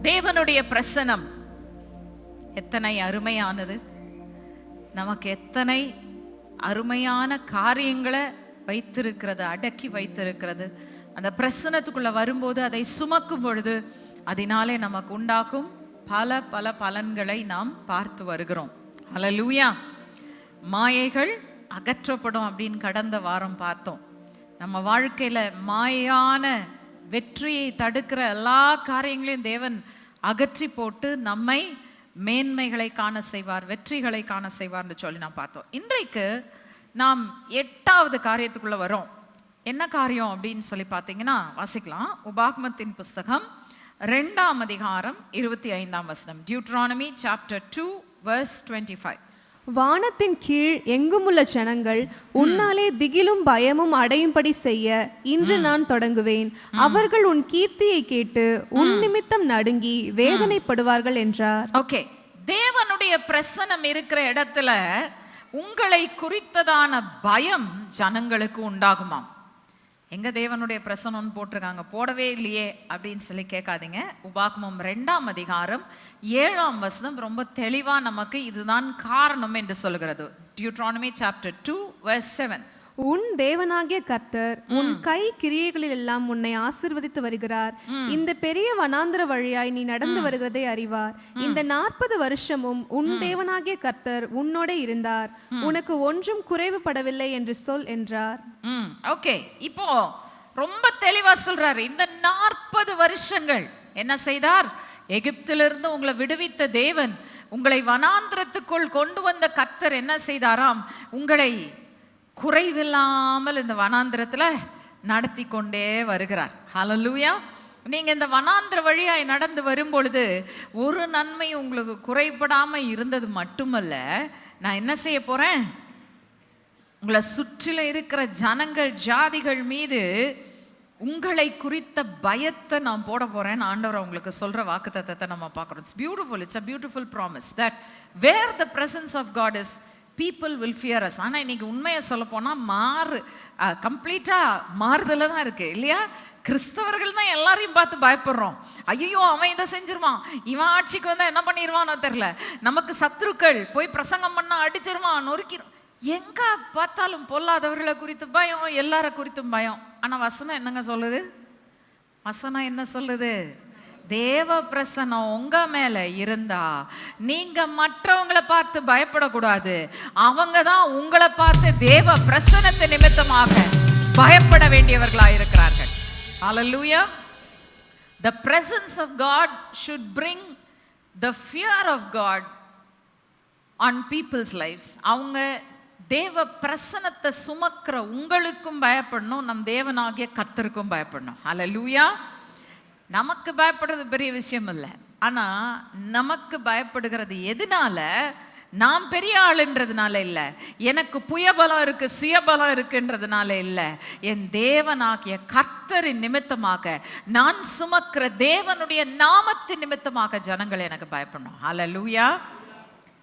தேவனுடைய பிரசனம் எத்தனை அருமையானது, நமக்கு எத்தனை அருமையான காரியங்களை வைத்திருக்கிறது, அடக்கி வைத்திருக்கிறது. அந்த பிரசனத்துக்குள்ள வரும்போது அதை சுமக்கும் பொழுது அதனாலே நமக்கு உண்டாக்கும் பல பல பலன்களை நாம் பார்த்து வருகிறோம். ஹல்லேலூயா. மாயைகள் அகற்றப்படும் அப்படின்னு கடந்த வாரம் பார்த்தோம். நம்ம வாழ்க்கையில மாயான வெற்றியை தடுக்கிற எல்லா காரியங்களையும் தேவன் அகற்றி போட்டு நம்மை மேன்மைகளை காண செய்வார், வெற்றிகளை காண செய்வார்னு சொல்லி நாம் பார்த்தோம். இன்றைக்கு நாம் 8வது காரியத்துக்குள்ள வரோம். என்ன காரியம் அப்படின்னு சொல்லி பார்த்தீங்கன்னா, வாசிக்கலாம். உபாகமத்தின் புஸ்தகம் 2ஆம் அதிகாரம் 25ஆம் வசனம். Deuteronomy chapter 2 verse 25. வானத்தின் கீழ் எங்குமுள்ள ஜனங்கள் உன்னாலே திகிலும் பயமும் அடையும்படி செய்ய இன்று நான் தொடங்குவேன். அவர்கள் உன் கீர்த்தியை கேட்டு உன் நிமித்தம் நடுங்கி வேதனைப்படுவார்கள் என்றார். ஓகே, தேவனுடைய பிரசனம் இருக்கிற இடத்துல உங்களை குறித்ததான பயம் ஜனங்களுக்கு உண்டாகுமாம். எங்க தேவனுடைய பிரசனம் போட்டிருக்காங்க, போடவே இல்லையே அப்படின்னு சொல்லி கேட்காதீங்க. உபாகமம் 2ஆம் அதிகாரம் 7ஆம் வசனம் ரொம்ப தெளிவா நமக்கு இதுதான் காரணம் என்று சொல்கிறது. Deuteronomy chapter 2 verse 7. உன் தேவனாகிய கர்த்தர் உன் கை கிரியைகளில் எல்லாம் உன்னை ஆசீர்வதித்து வருகிறார். இந்த பெரிய வனாந்திர வழியாய் நீ நடந்து வருகிறதை அறிவார். இந்த 40 வருஷமும் உன் தேவனாகிய கர்த்தர் உன்னோட இருந்தார், உனக்கு ஒன்றும் குறைவுபடவில்லை என்று சொல் என்றார். ஓகே, இப்போ ரொம்ப தெளிவா சொல்றாரு. இந்த 40 வருஷங்கள் என்ன செய்தார்? எகிப்திலிருந்து உங்களை விடுவித்த தேவன், உங்களை வனாந்திரத்துக்குள் கொண்டு வந்த கர்த்தர் என்ன செய்தாராம்? உங்களை குறைவில்லாமல் இந்த வனாந்திரத்துல நடத்தி கொண்டே வருகிறார். ஹல்லேலூயா. நீங்க இந்த வனாந்திர வழியாய் நடந்து வரும் பொழுது ஒரு நன்மை உங்களுக்கு குறைபடாம இருந்தது மட்டுமல்ல, நான் என்ன செய்ய போறேன்? உங்களை சுற்றில இருக்கிற ஜனங்கள் ஜாதிகள் மீது உங்களை குறித்த பயத்தை நான் போட போறேன். ஆண்டவர் உங்களுக்கு சொல்ற வாக்குத்தத்தத்தை நம்ம பார்க்கிறோம். It's beautiful. It's a beautiful promise that where the presence of God is, people will fear us. ஆனால் இன்னைக்கு உண்மையை சொல்ல போனால் கம்ப்ளீட்டாக மாறுதல தான் இருக்கு இல்லையா? கிறிஸ்தவர்கள் தான் எல்லாரையும் பார்த்து பயப்படுறோம். ஐயோ, அவன் இதை செஞ்சிருவான், இவன் ஆட்சிக்கு வந்தால் என்ன பண்ணிடுவான்னு தெரியல, நமக்கு சத்துருக்கள் போய் பிரசங்கம் பண்ண அடிச்சிருவான், நொறுக்கிடும். எங்க பார்த்தாலும் பொல்லாதவர்களை குறித்து பயம், எல்லார குறித்தும் பயம். ஆனால் வசனம் என்னங்க சொல்லுது? வசனம் என்ன சொல்லுது? தேவ பிரசனம் உங்க மேல இருந்தா நீங்க மற்றவங்களை பார்த்து பயப்படக்கூடாது, அவங்க தான் உங்களை பார்த்து தேவ பிரசனத்தை நிமித்தமாக பயப்பட வேண்டியவர்களா இருக்கிறார்கள். ஹல்லேலூயா. The presence of God should bring the fear of God on people's lives. அவங்க தேவ பிரசனத்தை சுமக்கிற உங்களுக்கும் பயப்படணும், நம் தேவனாகிய கர்த்தருக்கும் பயப்படணும். ஹல்லேலூயா. நமக்கு பயப்படுறது பெரிய விஷயம் இல்லை, ஆனா நமக்கு பயப்படுகிறது எதனால? நாம் பெரிய ஆளுன்றதுனால இல்ல, எனக்கு புயபலம் இருக்கு சுயபலம் இருக்குன்றதுனால இல்ல, என் தேவனாகிய கர்த்தரின் நிமித்தமாக, நான் சுமக்கிற தேவனுடைய நாமத்தின் நிமித்தமாக ஜனங்கள் எனக்கு பயப்படணும். ஹல்லேலூயா.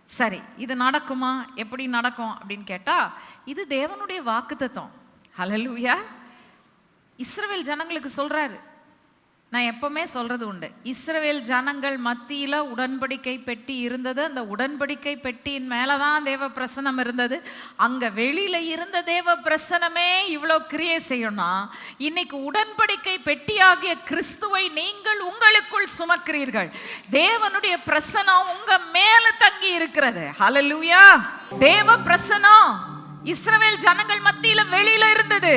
சரி, இது நடக்குமா? எப்படி நடக்கும் அப்படின்னு கேட்டா, இது தேவனுடைய வாக்குத்தத்தம். ஹல்லேலூயா. இஸ்ரவேல் ஜனங்களுக்கு சொல்றாரு. நான் எப்பவுமே சொல்றது உண்டு, இஸ்ரவேல் ஜனங்கள் மத்தியில உடன்படிக்கை பெட்டி இருந்தது. அந்த உடன்படிக்கை பெட்டியின் மேலதான் தேவ பிரசனம் இருந்தது. அங்க வெளியில இருந்த தேவ பிரசனமே இவ்வளோ கிரியை செய்யணும்னா, இன்னைக்கு உடன்படிக்கை பெட்டியாகிய கிறிஸ்துவை நீங்கள் உங்களுக்குள் சுமக்கிறீர்கள். தேவனுடைய பிரசனம் உங்க மேல தங்கி இருக்கிறது. ஹல்லேலூயா. தேவ பிரசனம் இஸ்ரவேல் ஜனங்கள் மத்தியில வெளியில இருந்தது,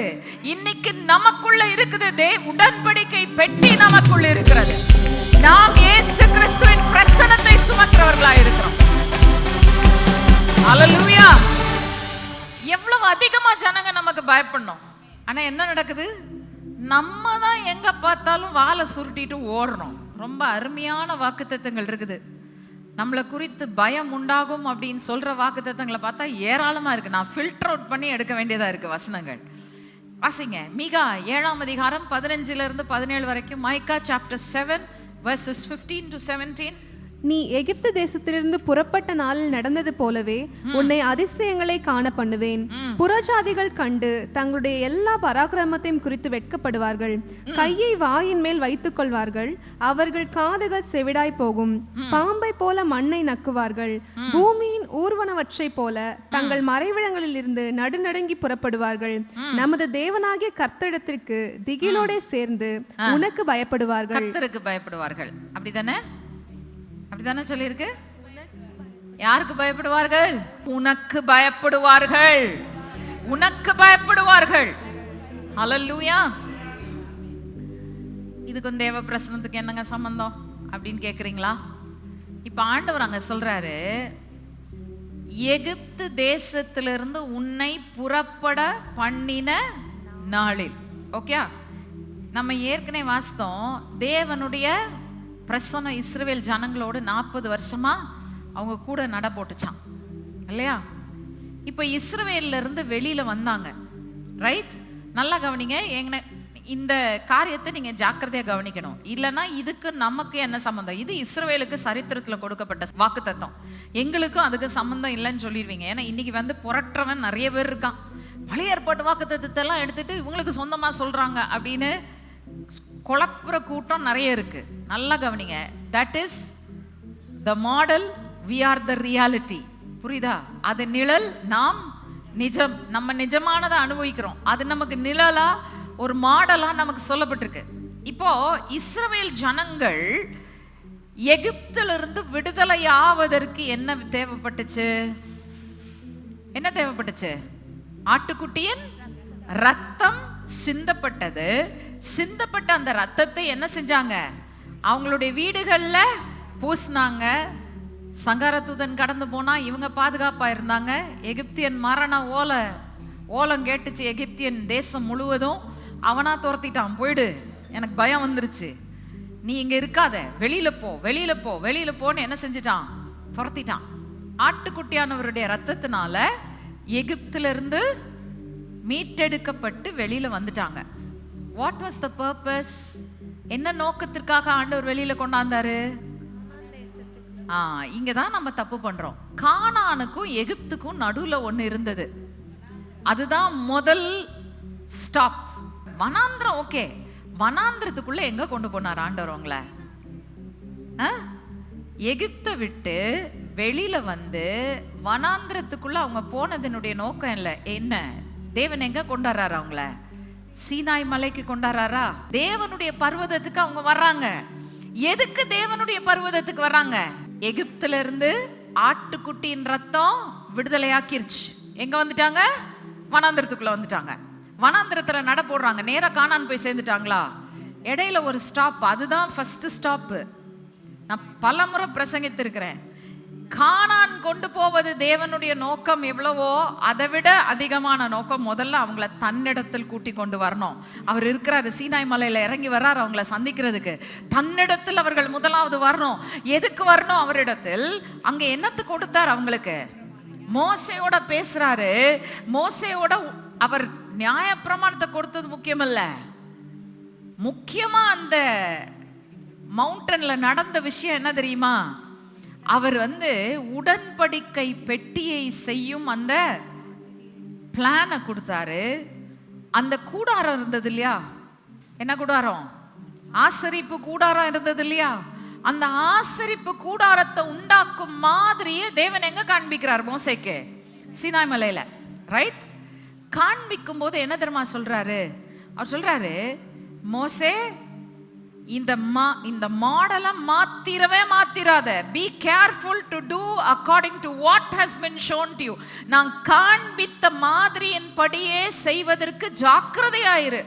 இன்னைக்கு நமக்குள்ள இருக்குது. உடன்படிக்கை பெட்டி நமக்குள்ள இருக்கிறது. நாம் இயேசு கிறிஸ்துவின் பிரசன்னத்தை சுமக்கிறவர்களா இருக்கிறோம். ஹல்லேலூயா. எவ்வளவு அதிகமா ஜனங்க நமக்கு பயப்படணும். ஆனா என்ன நடக்குது? நம்ம தான் எங்க பார்த்தாலும் வாளை சுருட்டிட்டு ஓடுறோம். ரொம்ப அருமையான வாக்குத்தத்தங்கள் இருக்குது. நம்மளை குறித்து பயம் உண்டாகும் அப்படின்னு சொல்ற வாக்குத்தத்தங்களை பார்த்தா ஏராளமா இருக்கு. நான் ஃபில்டர் அவுட் பண்ணி எடுக்க வேண்டியதா இருக்கு வசனங்கள். வாசிங்க, மீகா 7ஆம் அதிகாரம் 15 இருந்து 17 வரைக்கும். மைக்கா சாப்டர் 7 verses 15 to 17. நீ எகிப்து தேசத்திலிருந்து புறப்பட்ட நாளில் நடந்தது போலவே உன்னை அதிசயங்களை காண பண்ணுவேன். புறஜாதிகள் கண்டு தங்களுடைய எல்லா பராக்கிரமத்தையும் குறித்து வெட்கப்படுவார்கள். கையை வாயின் மேல் வைத்துக் கொள்வார்கள். அவர்கள் காதுகள் செவிடாய் போகும். பாம்பை போல மண்ணை நக்குவார்கள். பூமியின் ஊர்வனவற்றை போல தங்கள் மறைவிடங்களில் இருந்து நடுநடுங்கி புறப்படுவார்கள். நமது தேவனாகிய கர்த்தரிடத்திற்கு திகிலோட சேர்ந்து உனக்கு பயப்படுவார்கள். கர்த்தருக்கு பயப்படுவார்கள். அப்படிதானே? அப்படிதானே சொல்லியிருக்கு. யாருக்கு பயப்படுவார்கள்? உனக்கு பயப்படுவார்கள். உனக்கு பயப்படுவார்கள். ஹல்லேலூயா. இதுக்கும் தேவ பிரசனத்துக்கு என்னங்க சம்பந்தம் அப்படின்னு கேக்குறீங்களா? இப்ப ஆண்டவர் அங்க சொல்றாரு, எகிப்து தேசத்திலிருந்து உன்னை புறப்பட பண்ணின நாளில். ஓகே, நம்ம ஏற்கனவே வாசித்தோம். தேவனுடைய பிரசன்னம் இஸ்ரவேல் ஜனங்களோடு 40 வருஷமா அவங்க கூட நட போட்டுச்சான் இல்லையா? இப்போ இஸ்ரவேல்ல இருந்து வெளியில வந்தாங்க. ரைட்? நல்லா கவனிங்க. இந்த காரியத்தை நீங்க ஜாக்கிரதையா கவனிக்கணும். இல்லைன்னா இதுக்கு நமக்கு என்ன சம்பந்தம்? இது இஸ்ரவேலுக்கு சரித்திரத்துல கொடுக்கப்பட்ட வாக்குத்தத்தம். எங்களுக்கும் அதுக்கு சம்பந்தம் இல்லைன்னு சொல்லிடுவீங்க. ஏன்னா இன்னைக்கு வந்து புரட்டுறவன் நிறைய பேர் இருக்கான். பழைய ஏற்பாட்டு வாக்குத்தத்தத்தை எல்லாம் எடுத்துட்டு இவங்களுக்கு சொந்தமா சொல்றாங்க அப்படின்னு குழப்புற கூட்டம் நிறைய இருக்கு. நல்லா கவனிங்க. That is the model, we are the reality. புரியுதா? அது நிழல், நாம் நிஜம். நம்ம நிஜமானதை அனுபவிக்கிறோம். அது நமக்கு நிழலா ஒரு மாடலா நமக்கு சொல்லப்பட்டிருக்கு. இப்போ இஸ்ரவேல் ஜனங்கள் எகிப்திலிருந்து விடுதலை ஆவதற்கு என்ன தேவைப்பட்டுச்சு? என்ன தேவைப்பட்டுச்சு? ஆட்டுக்குட்டியின் ரத்தம் சிந்தப்பட்டது. சிந்தப்பட்ட அந்த ரத்தத்தை என்ன செஞ்சாங்க? அவங்களுடைய வீடுகள்ல பூசினாங்க. சங்காரதூதன் கடந்து போனா இவங்க பாதுகாப்பா இருந்தாங்க. எகிப்தியன் மரண ஓலம் கேட்டுச்சு. எகிப்தியன் தேசம் முழுவதும் அவனா துரத்திட்டான். போயிடு, எனக்கு பயம் வந்துருச்சு, நீ இங்க இருக்காத, வெளியில போ, வெளியில போ, வெளியில போன்னு என்ன செஞ்சிட்டான்? துரத்திட்டான். ஆட்டுக்குட்டியானவருடைய ரத்தத்தினால எகிப்திலிருந்து மீட்டெடுக்கப்பட்டு வெளியில வந்துட்டாங்க. What was the purpose? என்ன நோக்கத்திற்காக ஆண்டவர் வெளியில கொண்டாந்தாரு? இங்கதான் நம்ம தப்பு பண்றோம். கானானுக்கும் எகிப்துக்கும் நடுவுல ஒண்ணு இருந்தது. அதுதான் முதல் ஸ்டாப். வனாந்திரம். ஓகே, வனாந்திரத்துக்குள்ள எங்க கொண்டு போனார் ஆண்டவர் உங்களை? எகிப்தை விட்டு வெளியில வந்து வனாந்திரத்துக்குள்ள அவங்க போனதனுடைய நோக்கம் இல்லை. என்ன? தேவன் எங்க கொண்டாடுறாரு அவங்கள? சீனாய் மலைக்கு கொண்டாடுறாரா? தேவனுடைய பர்வதத்துக்கு அவங்க வர்றாங்க. எதுக்கு தேவனுடைய பர்வதத்துக்கு வர்றாங்க? எகிப்துல இருந்து ஆட்டுக்குட்டியின் ரத்தம் விடுதலையாக்கிருச்சு. எங்க வந்துட்டாங்க? வனாந்திரத்துக்குள்ள வந்துட்டாங்க. வனாந்திரத்துல நட போடுறாங்க. நேரா கானான் போய் சேர்ந்துட்டாங்களா? இடையில ஒரு ஸ்டாப். அதுதான் ஃபர்ஸ்ட் ஸ்டாப். நான் பலமுறை பிரசங்கித்திருக்கிறேன். கானான் கொண்டு போவது தேவனுடைய நோக்கம் எவ்வளவோ அதை விட அதிகமான நோக்கம் முதல்ல அவங்கள தன்னிடத்தில் கூட்டி கொண்டு வரணும். அவர் இருக்கிறாரு, சீனாய் மலையில இறங்கி வர்றாரு அவங்கள சந்திக்கிறதுக்கு. தன்னிடத்தில் அவர்கள் முதலாவது வரணும். எதுக்கு வரணும் அவரிடத்தில்? அங்க என்னத்து கொடுத்தார் அவங்களுக்கு? மோசையோட பேசுறாரு. மோசையோட அவர் நியாய பிரமாணத்தை கொடுத்தது முக்கியமல்ல. முக்கியமா அந்த மவுண்டன்ல நடந்த விஷயம் என்ன தெரியுமா? அவர் வந்து உடன்படிக்கை பெட்டியை செய்யும் அந்த பிளானை கொடுத்தாரு. அந்த கூடாரம் இருந்தது இல்லையா? என்ன கூடாரம்? ஆசரிப்பு கூடாரம் இருந்தது இல்லையா? அந்த ஆசரிப்பு கூடாரத்தை உண்டாக்கும் மாதிரியே தேவன் எங்க காண்பிக்கிறார்? மோசேக்கு சீனாய் மலையில. ரைட்? காண்பிக்கும் போது என்ன தெரியுமா சொல்றாரு? அவர் சொல்றாரு, மோசே இந்த மாடலை மாத்திராத. Be careful to do according to what has been shown to you. நான் காண்பித்த மாதிரியின் படியே செய்வதற்கு ஜாக்கிரதையாயிரு.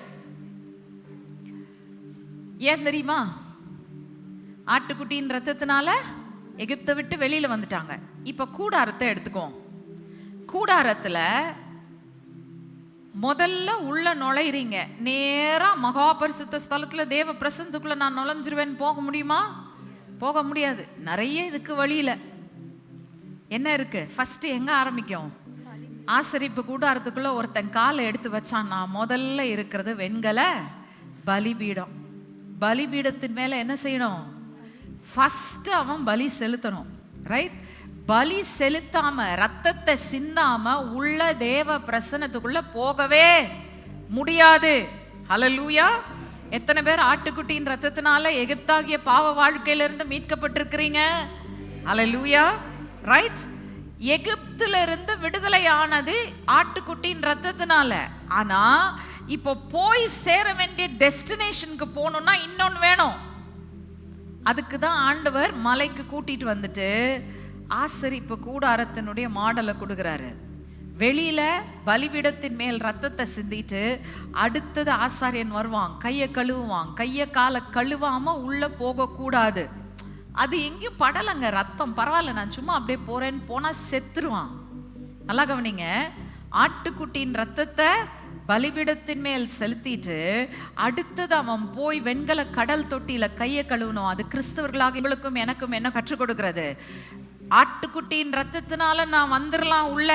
ஏன் தெரியுமா? ஆட்டுக்குட்டியின் ரத்தத்தினால எகிப்தை விட்டு வெளியில வந்துட்டாங்க. இப்ப கூடாரத்தை எடுத்துக்கோ. கூடாரத்துல முதல்ல உள்ள நுழைறீங்க. நேரா மகாபரிசுத்த ஸ்தலத்துல தேவ பிரசன்னத்துக்குள்ள நான் நுழைஞ்சிருவேன் போக முடியுமா? போக முடியாது. நிறைய இருக்கு வழியில. என்ன இருக்கு? ஃபர்ஸ்ட் எங்க ஆரம்பிக்கும்? ஆசரிப்பு கூடாரத்துக்குள்ள ஒருத்தன் காலை எடுத்து வச்சான். நான் முதல்ல இருக்கிறது வெண்கல பலிபீடம். பலிபீடத்தின் மேல என்ன செய்யணும்? ஃபர்ஸ்ட் அவன் பலி செலுத்தணும், ரைட்? பலி செலுத்தாம ரத்தத்தை சிந்தாம உள்ள தேவ பிரசன்னத்துக்குள்ள போகவே முடியாது. ஹல்லேலூயா. எத்தனை பேர் ஆட்டுக்குட்டியின் ரத்தத்தினால எகிப்தாகிய பாவ வாழ்க்கையிலிருந்து மீட்கப்பட்டிருக்கிறீங்க? ஹல்லேலூயா, ரைட்? எகிப்துல இருந்து விடுதலை ஆனது ஆட்டுக்குட்டியின் ரத்தத்தினால. ஆனா இப்போ போய் சேர வேண்டிய டெஸ்டினேஷனுக்கு போகணும்னா இன்னொன்னு வேணும். அதுக்கு தான் ஆண்டவர் மலைக்கு கூட்டிட்டு வந்துட்டு ஆசரிப்பு கூடாரத்தினுடைய மாடலை கொடுக்குறாரு. வெளியில பலிபீடத்தின் மேல் ரத்தத்தை சிந்திட்டு அடுத்தது ஆசாரியன் வருவான், கையை கழுவுவான். கையை காலை கழுவாம உள்ள போக கூடாது. அது எங்கேயும் படலைங்க ரத்தம், பரவாயில்ல நான் சும்மா அப்படியே போறேன்னு போனா செத்துருவான். நல்லா கவனிங்க, ஆட்டுக்குட்டியின் ரத்தத்தை பலிபீடத்தின் மேல் செலுத்திட்டு அடுத்தது அவன் போய் வெண்கல கடல் தொட்டியில கையை கழுவணும். அது கிறிஸ்தவர்களாக இவளுக்கும் எனக்கும் என்ன கற்றுக் கொடுக்கிறது? ஆட்டுக்குட்டியின் ரத்தத்தினால நான் வந்துடலாம் உள்ள,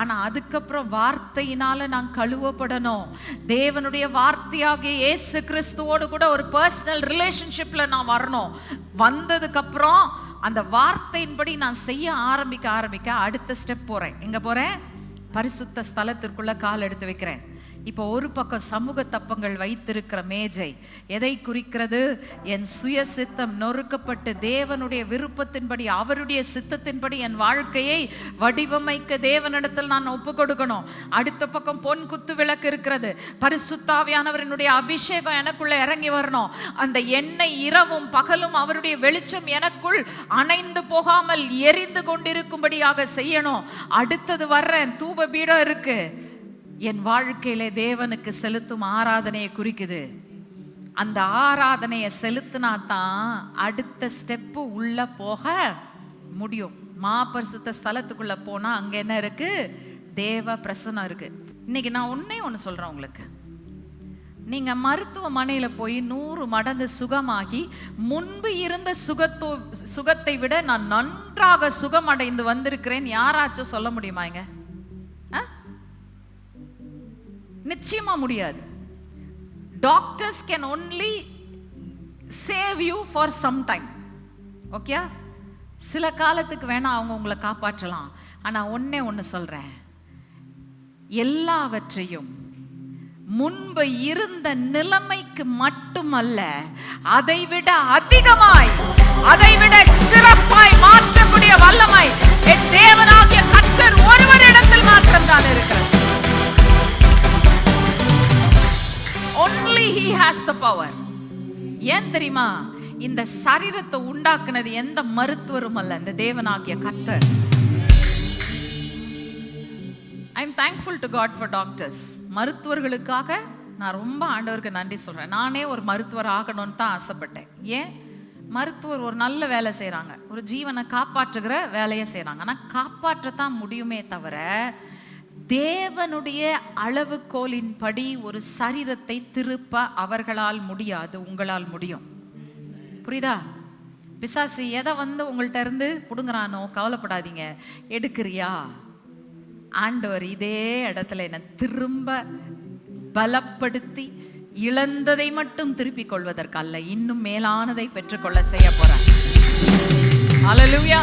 ஆனா அதுக்கப்புறம் வார்த்தையினால நான் கழுவப்படணும். தேவனுடைய வார்த்தையாகிய இயேசு கிறிஸ்துவோடு கூட ஒரு பர்சனல் ரிலேஷன்ஷிப்ல நான் வரணும். வந்ததுக்கு அப்புறம் அந்த வார்த்தையின்படி நான் செய்ய ஆரம்பிக்க அடுத்த ஸ்டெப் போறேன். எங்க போறேன்? பரிசுத்த ஸ்தலத்திற்குள்ள கால் எடுத்து வைக்கிறேன். இப்போ ஒரு பக்கம் சமூக தப்பங்கள் வைத்திருக்கிற மேஜை எதை குறிக்கிறது? என் சுய சித்தம் நொறுக்கப்பட்டு தேவனுடைய விருப்பத்தின்படி அவருடைய சித்தத்தின்படி என் வாழ்க்கையை வடிவமைக்க தேவனிடத்தில் நான் ஒப்பு கொடுக்கணும். அடுத்த பக்கம் பொன் குத்து விளக்கு இருக்கிறது. பரிசுத்தாவியானவரினுடைய அபிஷேகம் எனக்குள்ள இறங்கி வரணும். அந்த எண்ணெய் இரவும் பகலும் அவருடைய வெளிச்சம் எனக்குள் அணைந்து போகாமல் எரிந்து கொண்டிருக்கும்படியாக செய்யணும். அடுத்தது வர்றேன், தூப பீடம் இருக்கு. என் வாழ்க்கையில தேவனுக்கு செலுத்தும் ஆராதனையை குறிக்குது. அந்த ஆராதனையை செலுத்தினா தான் அடுத்த ஸ்டெப்பு உள்ள போக முடியும். மாபரிசுத்த ஸ்தலத்துக்குள்ள போனா அங்க என்ன இருக்கு? தேவ பிரசன்னம் இருக்கு. இன்னைக்கு நான் ஒண்ணு சொல்றேன் உங்களுக்கு. நீங்க மருத்துவமனையில போய் 100 மடங்கு சுகமாகி முன்பு இருந்த சுகத்தை விட நான் நன்றாக சுகமடைந்து வந்திருக்கிறேன் யாராச்சும் சொல்ல முடியுமாங்க? நிச்சயமா முடியாது. Doctors can only save you for some time. Okay, சில காலத்துக்கு வேணா அவங்க உங்களை காப்பாற்றலாம். ஆனா ஒண்ணு சொல்றேன், எல்லாவற்றையும் முன்பு இருந்த நிலைமைக்கு மட்டுமல்ல, அதைவிட அதிகமாய் அதைவிட சிறப்பாய் மாற்றக்கூடிய வல்லமை என் தேவனாகிய கர்த்தர் ஒருவரிடத்தில் மாற்றம்தான் இருக்கிறது. Only he has the power. ஏன் தெரியுமா? இந்த சரீரத்தை உண்டாக்குனது எந்த மருத்துவரும் அல்ல, இந்த தேவனாகிய கர்த்தர். I am thankful to God for doctors. மருத்துவர்களுக்காக நான் ரொம்ப ஆண்டவருக்கு நன்றி சொல்றேன். நானே ஒரு மருத்துவர் ஆகணும்னு தான் ஆசைப்பட்டேன். ஏன்? மருத்துவர் ஒரு நல்ல வேலை செய்யறாங்க, ஒரு ஜீவனை காப்பாற்றுகிற வேலையை செய்யறாங்க. ஆனா காப்பாற்றத்தான் முடியுமே தவிர தேவனுடைய அளவுகோலின் படி ஒரு சரீரத்தை திருப்ப அவர்களால் முடியாது, உங்களால் முடியும். புரியுதா? பிசாசு எதை உங்கள்கிட்ட இருந்து புடுங்குறானோ கவலைப்படாதீங்க, எடுக்கிறியா? ஆண்டவர் இதே இடத்துல என்ன திரும்ப பலப்படுத்தி இழந்ததை மட்டும் திருப்பிக் கொள்வதற்கு அல்ல, இன்னும் மேலானதை பெற்றுக்கொள்ள செய்ய போறார். ஹல்லேலூயா.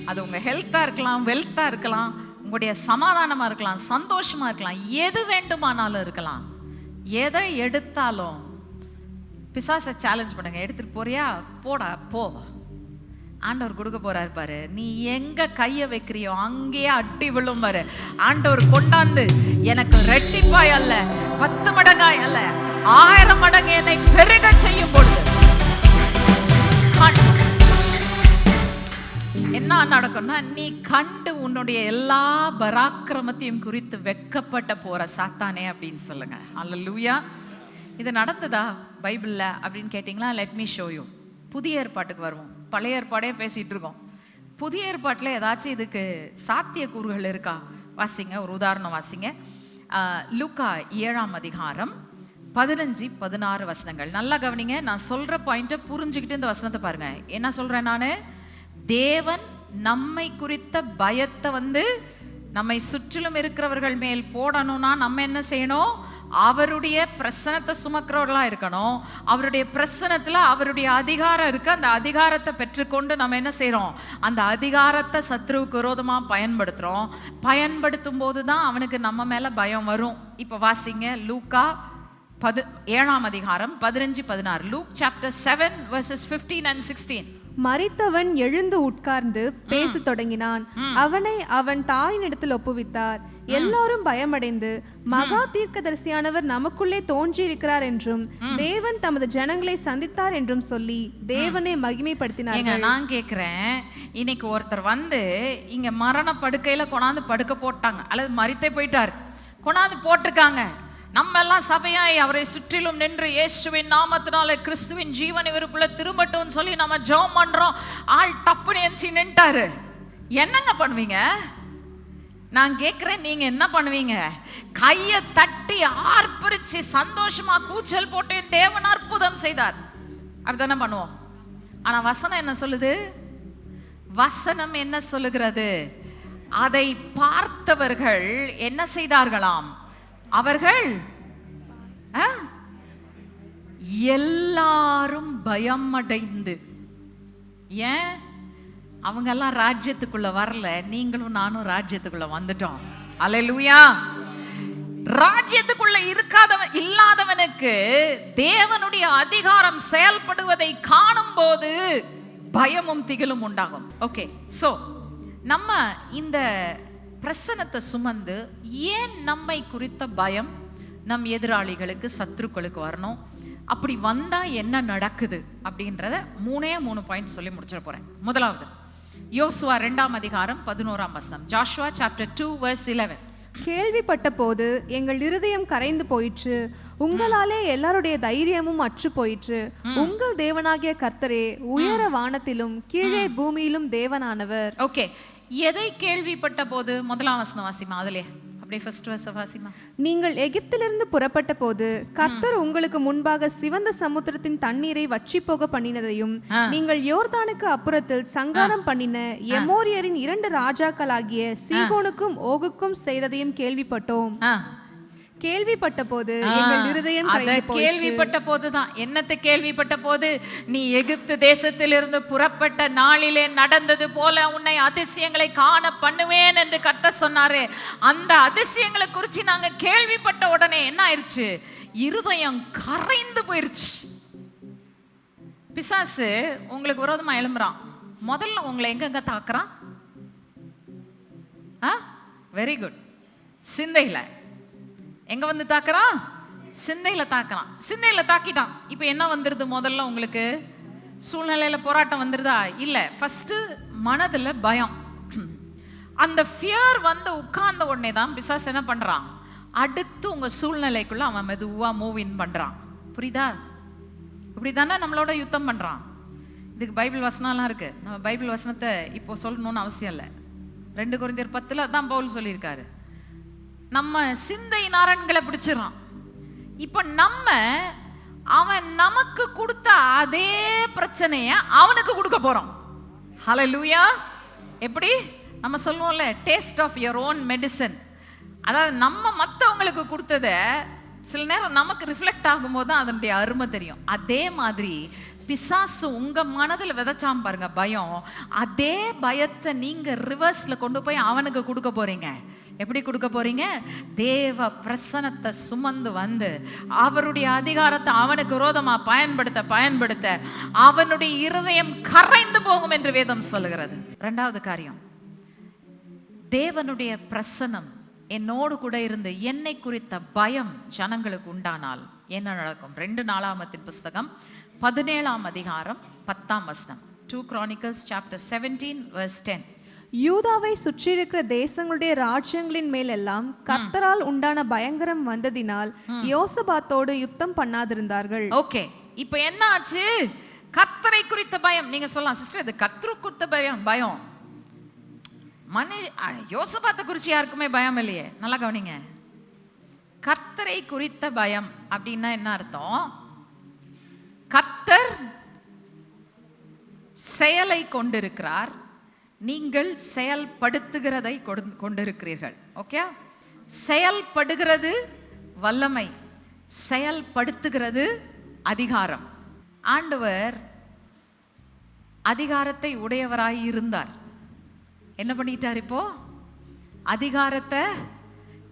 அது உங்க ஹெல்த்தா இருக்கலாம், வெல்த்தா இருக்கலாம், உங்களுடைய சமாதானமா இருக்கலாம், சந்தோஷமா இருக்கலாம், எது வேண்டுமானாலும் இருக்கலாம். எதை எடுத்தாலும் பிசாசை சேலஞ்ச் பண்ணுங்க. எடுத்துட்டு போறியா? போடா போ. ஆண்டவர் கொடுக்க போறாரு பாரு. நீ எங்க கைய வைக்கிறியோ அங்கேயே அட்டி விழும் பாரு. ஆண்டவர் கொண்டாந்து எனக்கு ரெட்டிப்பாய் அல்ல 10 மடங்காய் அல்ல 1000 மடங்கு என்னை பெருக செய்யும் பொழுது என்ன நடக்கும்னா, நீ கண்டு உன்னுடைய எல்லா பராக்கிரமத்தையும் குறித்து வெட்கப்பட்ட போற சாத்தானே அப்படின்னு சொல்லுங்க. அல்லேலூயா. இது நடந்ததா பைபிள்ல அப்படின்னு கேட்டீங்களா? Let me show you. புதிய ஏற்பாட்டுக்கு வருவோம். பழைய ஏற்பாடே பேசிட்டு இருக்கோம். புதிய ஏற்பாட்டில் ஏதாச்சும் இதுக்கு சாத்தியக்கூறுகள் இருக்கா? வாசிங்க, ஒரு உதாரணம் வாசிங்க. லூக்கா 7ஆம் அதிகாரம் 15-16 வசனங்கள். நல்லா கவனிங்க. நான் சொல்ற பாயிண்ட்டை புரிஞ்சுக்கிட்டு இந்த வசனத்தை பாருங்க. என்ன சொல்றேன் நானு? தேவன் நம்மை குறித்த பயத்தை நம்மை சுற்றிலும் இருக்கிறவர்கள் மேல் போடணும்னா நம்ம என்ன செய்யணும்? அவருடைய பிரசனத்தை சுமக்கிறவர்களா இருக்கணும். அவருடைய பிரசனத்துல அவருடைய அதிகாரம் இருக்கு. அந்த அதிகாரத்தை பெற்றுக்கொண்டு நம்ம என்ன செய்யறோம்? அந்த அதிகாரத்தை சத்ருவுக்கு விரோதமா பயன்படுத்துறோம். பயன்படுத்தும் போதுதான் அவனுக்கு நம்ம மேல பயம் வரும். இப்ப வாசிங்க லூக்கா 7ஆம் அதிகாரம் 15-16. Look chapter 7 verses 15 and 16. மரித்தவன் எழுந்து உட்கார்ந்து பேசத் தொடங்கினான். அவனை அவன் தாயினிடத்தில் ஒப்புவித்தார். எல்லாரும் பயமடைந்து மகா தீர்க்கதரிசியானவர் நமக்குள்ளே தோன்றியிருக்கிறார் என்றும் தேவன் தமது ஜனங்களை சந்தித்தார் என்றும் சொல்லி தேவனை மகிமைப்படுத்தினார். நான் கேக்குறேன், இன்னைக்கு ஒருத்தர் வந்து இங்க மரண படுக்கையில கொண்டாந்து படுக்க போட்டாங்க, அல்லது மரித்தே போயிட்டார், கொண்டாந்து போட்டிருக்காங்க. நம்ம எல்லாம் சபையாய் அவரை சுற்றிலும் நின்று இயேசுவின் நாமத்தினால கிறிஸ்துவின் ஜீவன் இவருக்குள்ள திரும்பட்டும் சொல்லி நம்ம ஜெபம் பண்றோம். ஆள் டப்புன்னு எஞ்சி நின்ட்டாரு. என்னங்க பண்ணுவீங்க? நான் கேட்கிறேன், நீங்க என்ன பண்ணுவீங்க? கையை தட்டி ஆர்ப்பரிச்சு சந்தோஷமா கூச்சல் போட்டு தேவன் அற்புதம் செய்தார், அப்படிதானே பண்ணுவோம். ஆனா வசனம் என்ன சொல்லுது? வசனம் என்ன சொல்லுகிறது? அதை பார்த்தவர்கள் என்ன செய்தார்களாம்? அவர்கள் எல்லாரும் பயம் அடைந்து. ஏன்? அவங்க எல்லாம் ராஜ்யத்துக்குள்ள வரல, நீங்களும் நானும் ராஜ்யத்துக்குள்ள வந்துட்டோம். அல்லேலூயா. ராஜ்யத்துக்குள்ள இல்லாதவனுக்கு தேவனுடைய அதிகாரம் செயல்படுவதை காணும் போது பயமும் திகிலும் உண்டாகும். ஓகே, சோ நம்ம இந்த பிரசனத்தை சுமந்து ஏன் நம்மை குறித்த பயம் நம் எதிராளிகளுக்கு சத்துருக்களுக்கு வரணும்? அப்படி வந்தா என்ன நடக்குது அப்படின்றத 3 பாயிண்ட் சொல்லி முடிச்சிட போறேன். முதலாவது யோசுவா 2ஆம் அதிகாரம் 11ஆம் வசனம். Joshua chapter 2 verse 11. கேள்விப்பட்ட போது எங்கள் இருதயம் கரைந்து போயிற்று, உங்களாலே எல்லாருடைய தைரியமும் அற்று போயிற்று. உங்கள் தேவனாகிய கர்த்தரே உயர வானத்திலும் கீழே பூமியிலும் தேவனானவர். ஓகே, எதை கேள்விப்பட்ட போது? முதலாம் வசனம் வாசிமா, அதிலே அப்படியே ஃபர்ஸ்ட் வெர்ஸ் வாசிமா. நீங்கள் எகிப்திலிருந்து புறப்பட்ட போது கர்த்தர் உங்களுக்கு முன்பாக சிவந்த சமுத்திரத்தின் தண்ணீரை வற்றி போக பண்ணினதையும் நீங்கள் யோர்தானுக்கு அப்புறத்தில் சங்காரம் பண்ணின எமோரியரின் 2 ராஜாக்களாகிய சீகோனுக்கும் ஓகுக்கும் செய்ததையும் கேள்விப்பட்டோம். கேள்விப்பட்ட போது எங்கள் இருதயம் கரைந்து போயிற்று. கேள்விப்பட்ட போதுதான். என்னத்தை கேள்விப்பட்ட போது? நீ எகிப்து தேசத்திலிருந்து புறப்பட்ட நாளிலே நடந்தது போல உன்னை அதிசயங்களை காண பண்ணுவேன் என்று கர்த்தர் சொன்னாரு. அந்த அதிசயங்களை குறித்து நாங்க கேள்விப்பட்ட உடனே என்ன ஆயிடுச்சு? இருதயம் கரைந்து போயிருச்சு. பிசாசு உங்களுக்கு விரோதமா எழும்புறான். முதல்ல உங்களை எங்க தாக்குறான்? Very good. சிந்தையில எங்க வந்து தாக்குறான்? சிந்தையில தாக்குறான். சிந்தையில தாக்கிட்டான். இப்ப என்ன வந்துருது? முதல்ல உங்களுக்கு சூழ்நிலையில போராட்டம் வந்துருதா? இல்ல. ஃபர்ஸ்ட் மனதுல பயம். அந்த ஃபியர் வந்து உட்கார்ந்த உடனே தான் பிசாசு என்ன பண்றான்? அடுத்து உங்க சூழ்நிலைக்குள்ள அவன் மெதுவா மூவ் இன் பண்றான். புரியுதா? இப்படிதானே நம்மளோட யுத்தம் பண்றான். இதுக்கு பைபிள் வசனம்லாம் இருக்கு. நம்ம பைபிள் வசனத்தை இப்போ சொல்லணும்னு அவசியம் இல்லை. 2 கொரிந்தியர் 10 அதான் பவுல் சொல்லியிருக்காரு. நம்ம சிந்தை நாரன்களை பிடிச்சிடறான். இப்ப நம்ம அவன் நமக்கு கொடுத்த அதே பிரச்சனைய அவனுக்கு கொடுக்க போறோம். ஹல்லேலூயா. எப்படி நம்ம சொல்லுவோம்ல, taste of your own medicine. அதாவது நம்ம மற்றவங்களுக்கு கொடுத்தத சில நேரம் நமக்கு ரிஃப்ளெக்ட் ஆகும்போது தான் அதனுடைய அருமை தெரியும். அதே மாதிரி பிசாசு உங்க மனதில் விதைச்சாம் பாருங்க பயம். அதே பயத்தை நீங்க ரிவர்ஸ்ல கொண்டு போய் அவனுக்கு கொடுக்க போறீங்க. எப்படி கொடுக்க போறீங்க? தேவ பிரசனத்தை சுமந்து வந்து அவருடைய அதிகாரத்தை அவனுக்கு விரோதமா பயன்படுத்த அவனுடைய இருதயம் கரைந்து போகும் என்று வேதம் சொல்லுகிறது. 2வது காரியம், தேவனுடைய பிரசனம் என்னோடு கூட இருந்து என்னை குறித்த பயம் ஜனங்களுக்கு உண்டானால் என்ன நடக்கும்? 2 நாளாகமத்தின் புஸ்தகம் 17ஆம் அதிகாரம் 10ஆம் வசனம். 2 Chronicles chapter 17 verse 10. யூதாவை சுற்றியிருக்கிற தேசங்களுடைய ராஜ்யங்களின் மேலெல்லாம் கர்த்தரால் உண்டான பயங்கரம் வந்ததினால் யோசபாத்தோடு யுத்தம் பண்ணாதிருந்தார்கள். ஓகே, இப்போ என்ன ஆச்சு? கர்த்தரை குறித்த பயம். நீங்க சொல்லலாம், சிஸ்டர் இது கர்த்தரை குறித்த பயம். யோசபாத்தை குறித்து யாருக்குமே பயம் இல்லையே. நல்லா கவனிங்க. கர்த்தரை குறித்த பயம் அப்படின்னா என்ன அர்த்தம்? கர்த்தர் செயலை கொண்டிருக்கிறார், நீங்கள் செயல்படுத்துகிறதை கொண்டிருக்கிறீர்கள். ஓகே, செயல்படுகிறது வல்லமை, செயல்படுத்துகிறது அதிகாரம். ஆண்டவர் அதிகாரத்தை உடையவராய் இருந்தார். என்ன பண்ணிட்டார்? இப்போ அதிகாரத்தை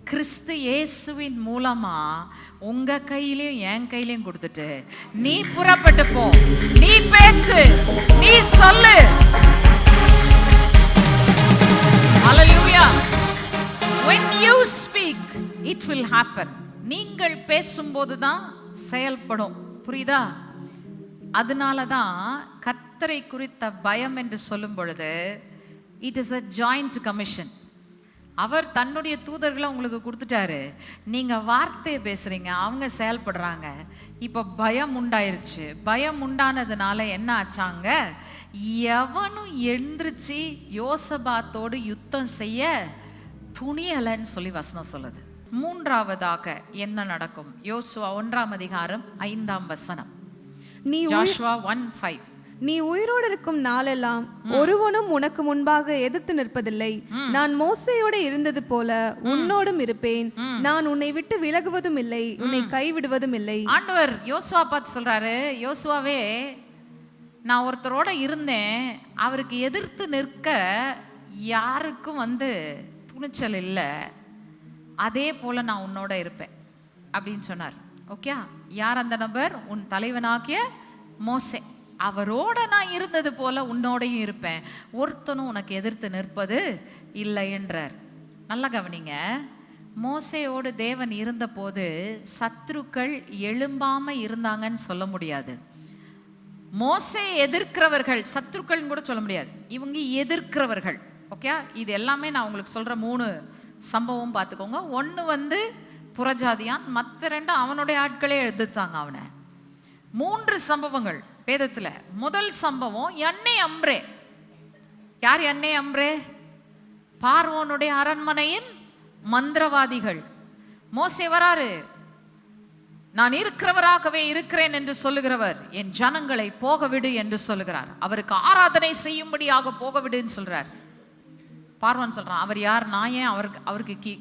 கிறிஸ்து இயேசுவின் மூலமா உங்க கையிலையும் என் கையிலையும் கொடுத்துட்டு, நீ புறப்பட்டு போ, நீ பேசு, நீ சொல்லு. Hallelujah. When you speak, it will happen. நீங்கள் பேசும்போது தான் செயல்படும். புரியுதா? அதனால தான் கர்த்தரை குறித்த பயம் என்று சொல்லும் பொழுது it is a joint commission. அவர் தன்னுடைய தூதர்களை உங்களுக்கு கொடுத்துட்டாரு. நீங்க வார்த்தையை பேசுறீங்க, அவங்க செயல்படுறாங்க. இப்போ பயம் உண்டாயிருச்சு. பயம் உண்டானதுனால என்ன ஆச்சாங்க? எவனும் எழுந்திருச்சு யோசபாத்தோடு யுத்தம் செய்ய துணியலன்னு சொல்லி வசனம் சொல்லுது. மூன்றாவதாக என்ன நடக்கும்? யோசுவா 1ஆம் அதிகாரம் 5ஆம் வசனம். ஜோஷுவா 1:5. நீ உயிரோடு இருக்கும் நாளெல்லாம் ஒருவனும் உனக்கு முன்பாக எதிர்த்து நிற்பதில்லை. நான் மோசேயோட இருந்தது போல உன்னோடும் இருப்பேன். நான் உன்னை விட்டு விலகுவதும் இல்லை, உன்னை கைவிடுவதும் இல்லை. ஆண்டவர் யோசுவா பார்த்து சொல்றாரு, யோசுவாவே, நான் ஒருத்தரோட இருந்தேன், அவருக்கு எதிர்த்து நிற்க யாருக்கும் துணிச்சல் இல்லை, அதே போல நான் உன்னோட இருப்பேன் அப்படின்னு சொன்னார். ஓகே, யார் அந்த நபர்? உன் தலைவனாகிய மோசே. அவரோட நான் இருந்தது போல உன்னோடையும் இருப்பேன், ஒருத்தனும் உனக்கு எதிர்த்து நிற்பது இல்லை என்றார். நல்லா கவனிங்க, மோசேயோடு தேவன் இருந்த போது சத்துருக்கள் எழும்பாம இருந்தாங்கன்னு சொல்ல முடியாது. மோசே எதிர்க்கிறவர்கள் சத்துருக்கள் கூட சொல்ல முடியாது, இவங்க எதிர்க்கிறவர்கள். ஓகே, இது எல்லாமே நான் உங்களுக்கு சொல்ற 3 சம்பவம் பார்த்துக்கோங்க. 1 புறஜாதியான், மற்ற 2 அவனுடைய ஆட்களே எதிர்த்தாங்க அவனை. 3 சம்பவங்கள் வேதத்துல. முதல் சம்பவம் யன்னே அம்ரே. யார் யன்னே அம்ரே? பார்வோனுடைய அரண்மனையின் மந்திரவாதிகள். மோசே வராரு, நான் இருக்கிறவராகவே இருக்கிறேன் என்று சொல்லுகிறவர், என் ஜனங்களை போகவிடு என்று சொல்லுகிறார். அவருக்கு ஆராதனை செய்யும்படியாக போகவிடுன்னு சொல்றார். பார்வோன் சொல்றான், அவர் யார்? நான் ஏன் அவருக்கு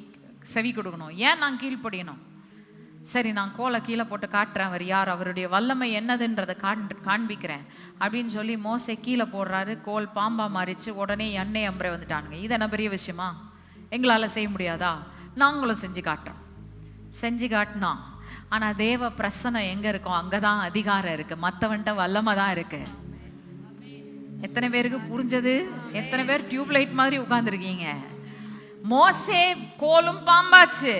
செவி கொடுக்கணும்? ஏன் நான் கீழ்ப்படியணும்? சரி, நான் கோலை கீழே போட்டு காட்டுறேன், அவர் யார், அவருடைய வல்லமை என்னதுன்றதை காண்பிக்கிறேன் அப்படின்னு சொல்லி மோசே கீழே போடுறாரு. கோல் பாம்பா மாறிச்சு. உடனே யன்னே அம்ரே வந்துட்டானுங்க. இது என்ன பெரிய விஷயமா? எங்களால் செய்ய முடியாதா? நாங்களும் செஞ்சு காட்டுறோம். செஞ்சு காட்டினா, ஆனால் தேவ பிரசனம் எங்கே இருக்கும்? அங்கே தான் அதிகாரம் இருக்கு, மற்றவன்ட்ட வல்லமை தான் இருக்கு. எத்தனை பேருக்கு புரிஞ்சது? எத்தனை பேர் டியூப்லைட் மாதிரி உட்கார்ந்துருக்கீங்க? மோசே கோலும் பாம்பாச்சு,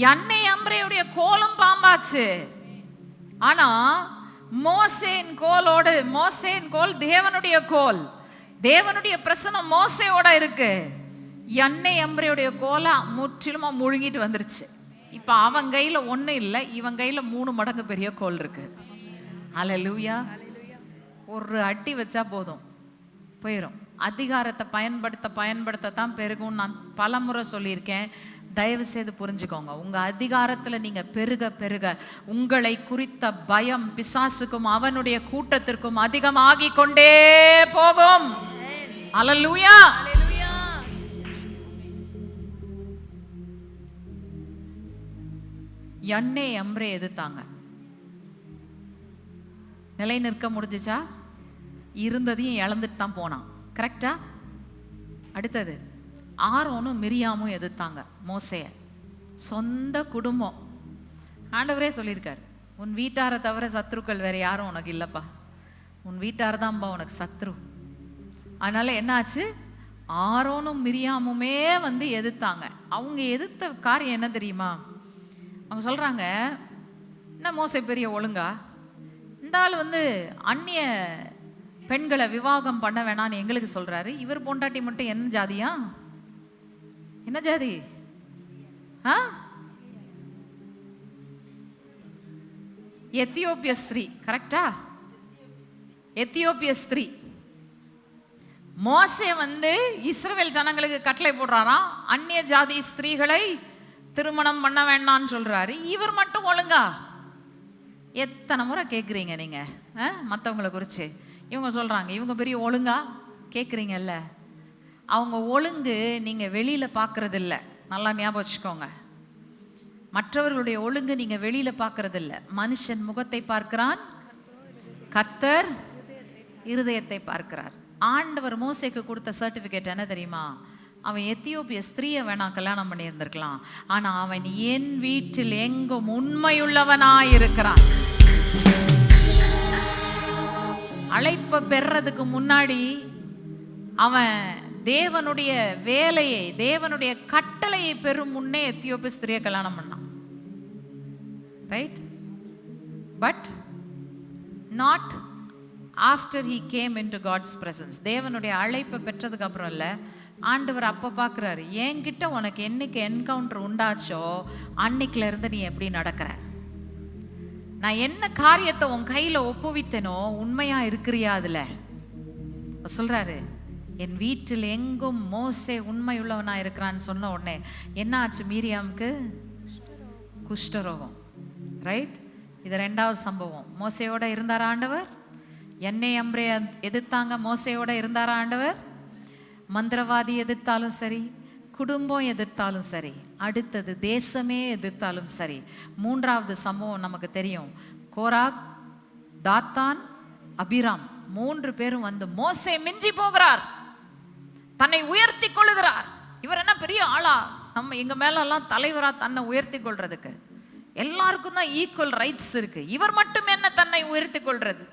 யன்னே அம்ரேயுடைய கோலும் பாம்பாச்சு. ஆனா மோசேன் கோல் தேவனுடைய கோல், தேவனுடைய பிரசனம் மோசேயோட இருக்கு. யன்னே அம்ரேயுடைய கோலை முற்றிலுமா முழுங்கிட்டு வந்துருச்சு. இப்ப அவன் கையில 1 இல்லை, இவன் கையில 3 மடங்கு பெரிய கோல் இருக்கு. அல்லேலூயா. ஒரு அடி வச்சா போதும், போயிடும். அதிகாரத்தை பயன்படுத்தத்தான் பெருகும். நான் பலமுறை சொல்லியிருக்கேன், தயவு செய்து புரிஞ்சுக்கோங்க. உங்க அதிகாரத்துல நீங்க பெருக பெருக உங்களை குறித்த பயம் பிசாசுக்கும் அவனுடைய கூட்டத்திற்கும் அதிகமாகி கொண்டே போகும். அல்லேலூயா. யன்னே அம்ரே எதிர்த்தாங்க. நிலை நிற்க முடிஞ்சிச்சா? இருந்ததையும் இழந்துட்டு தான் போனான். கரெக்டா? அடுத்தது ஆரோனும் மிரியாமும் எதிர்த்தாங்க மோசேய. சொந்த குடும்பம். ஆண்டவரே சொல்லியிருக்காரு, உன் வீட்டாரை தவிர சத்ருக்கள் வேற யாரும் உனக்கு இல்லப்பா, உன் வீட்டார் தான்பா உனக்கு சத்ரு. அதனால என்ன ஆச்சு? ஆரோனும் மிரியாமுமே எதிர்த்தாங்க. அவங்க எதிர்த்த காரியம் என்ன தெரியுமா? அவங்க சொல்றாங்க, என்ன மோசே பெரிய ஒழுங்கா, இந்த ஆள் அந்நிய பெண்களை விவாகம் பண்ண வேணான்னு எங்களுக்கு சொல்றாரு, இவர் பொண்டாட்டி மட்டும் என்ன ஜாதியா? என்ன ஜாதி? எத்தியோப்பிய ஸ்திரீ. கரெக்டா? எத்தியோப்பிய ஸ்திரீ. மோசே இஸ்ரவேல் ஜனங்களுக்கு கட்டளை போடுறாராம், அந்நிய ஜாதி ஸ்திரீகளை திருமணம் பண்ண வேண்டாம்னு சொல்றாரு. இவர் மட்டும் ஒழுங்கா? எத்தனை முறை கேட்குறீங்க நீங்க மற்றவங்களை குறிச்சு? இவங்க சொல்றாங்க, இவங்க பெரிய ஒழுங்கா, கேட்குறீங்கல்ல, அவங்க ஒழுங்கு நீங்க வெளியில பார்க்கறது இல்ல. நல்லா ஞாபகம் வச்சுக்கோங்க. மற்றவர்களுடைய ஒழுங்கு நீங்க வெளியில பார்க்கறது இல்ல. மனுஷன் முகத்தை பார்க்கிறான், கர்த்தர் இருதயத்தை பார்க்கிறார். ஆண்டவர் மோசேக்கு கொடுத்த சர்டிபிகேட் என்ன தெரியுமா? அவன் எத்தியோப்பிய ஸ்திரீயை வேணா கல்யாணம் பண்ணி இருந்திருக்கலாம், ஆனா அவன் என் வீட்டில் எங்கும் உண்மையுள்ளவனாய் இருக்கிறான். அழைப்பை பெறதுக்கு முன்னாடி அவன் தேவனுடைய வேலையை, தேவனுடைய கட்டளையை பெறும் முன்னே எத்தியோப்பிய ஸ்திரியை கல்யாணம் பண்ணான். Right? But not after he came into God's presence. தேவனுடைய அழைப்பை பெற்றதுக்கு அப்புறம் இல்லை, ஆண்டவர் அப்போ பார்க்குறாரு, என்கிட்ட உனக்கு என்னைக்கு என்கவுண்டர் உண்டாச்சோ அன்னைக்குல இருந்து நீ எப்படி நடக்கிற, நான் என்ன காரியத்தை உன் கையில ஒப்புவித்தனோ உண்மையா இருக்கிறியா அதுல. சொல்றாரு, என் வீட்டில் எங்கும் மோசே உண்மை உள்ளவனா இருக்கிறான்னு சொன்ன உடனே என்ன ஆச்சு? மீரியாமுக்கு குஷ்டரோகம். ரைட்? இது 2வது சம்பவம். மோசையோட இருந்தாரா ஆண்டவர்? என்னை அம்ரே எதிர்த்தாங்க, மோசையோட இருந்தாரா ஆண்டவர்? மந்திரவாதி எதிர்த்தாலும் சரி, குடும்பம் எதிர்த்தாலும் சரி, அடுத்தது தேசமே எதிர்த்தாலும் சரி. 3வது சம்பவம் நமக்கு தெரியும். கோராக், தாத்தான், அபிராம் 3 பேரும் வந்து மோசே மிஞ்சி போகிறார், தன்னை உயர்த்தி கொள்ளுகிறார். இவர் என்ன பெரிய ஆளா, நம்ம எங்க மேல எல்லாம் தலைவரா தன்னை உயர்த்தி கொள்றதுக்கு? எல்லாருக்கும் தான் ஈக்குவல் ரைட்ஸ் இருக்கு, இவர் மட்டும் என்ன தன்னை உயர்த்தி கொள்றது?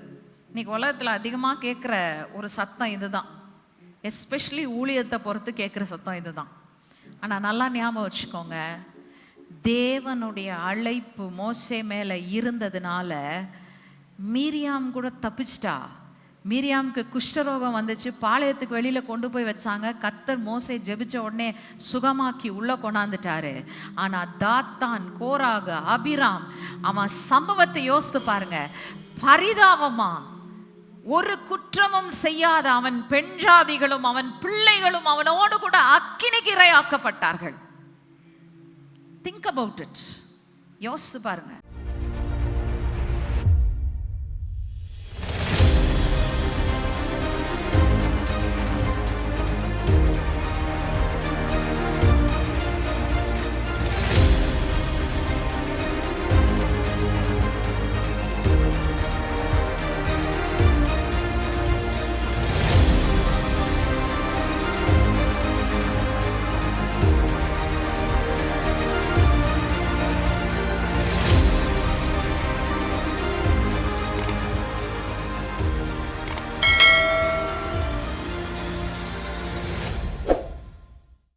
இன்னைக்கு உலகத்துல அதிகமா கேட்கிற ஒரு சத்தம் இதுதான். எஸ்பெஷலி ஊழியத்தை பொறுத்து கேட்குற சத்தம் இதுதான். ஆனால் நல்லா ஞாபகம் வச்சுக்கோங்க, தேவனுடைய அழைப்பு மோசே மேலே இருந்ததுனால மீரியாம் கூட தப்பிச்சிட்டா. மீரியாமுக்கு குஷ்டரோகம் வந்துச்சு, பாளையத்துக்கு வெளியில் கொண்டு போய் வச்சாங்க. கர்த்தர் மோசே ஜெபிச்ச உடனே சுகமாக்கி உள்ளே கொண்டாந்துட்டாரு. ஆனால் தாத்தான், கோராக, அபிராம், அவன் சம்பவத்தை யோசித்து பாருங்க. பரிதாபமா ஒரு குற்றமும் செய்யாத அவன் பெண் ஜாதிகளும் அவன் பிள்ளைகளும் அவனோடு கூட அக்கினிக்கு இரையாக்கப்பட்டார்கள். Think about it. யோசித்து பாருங்க.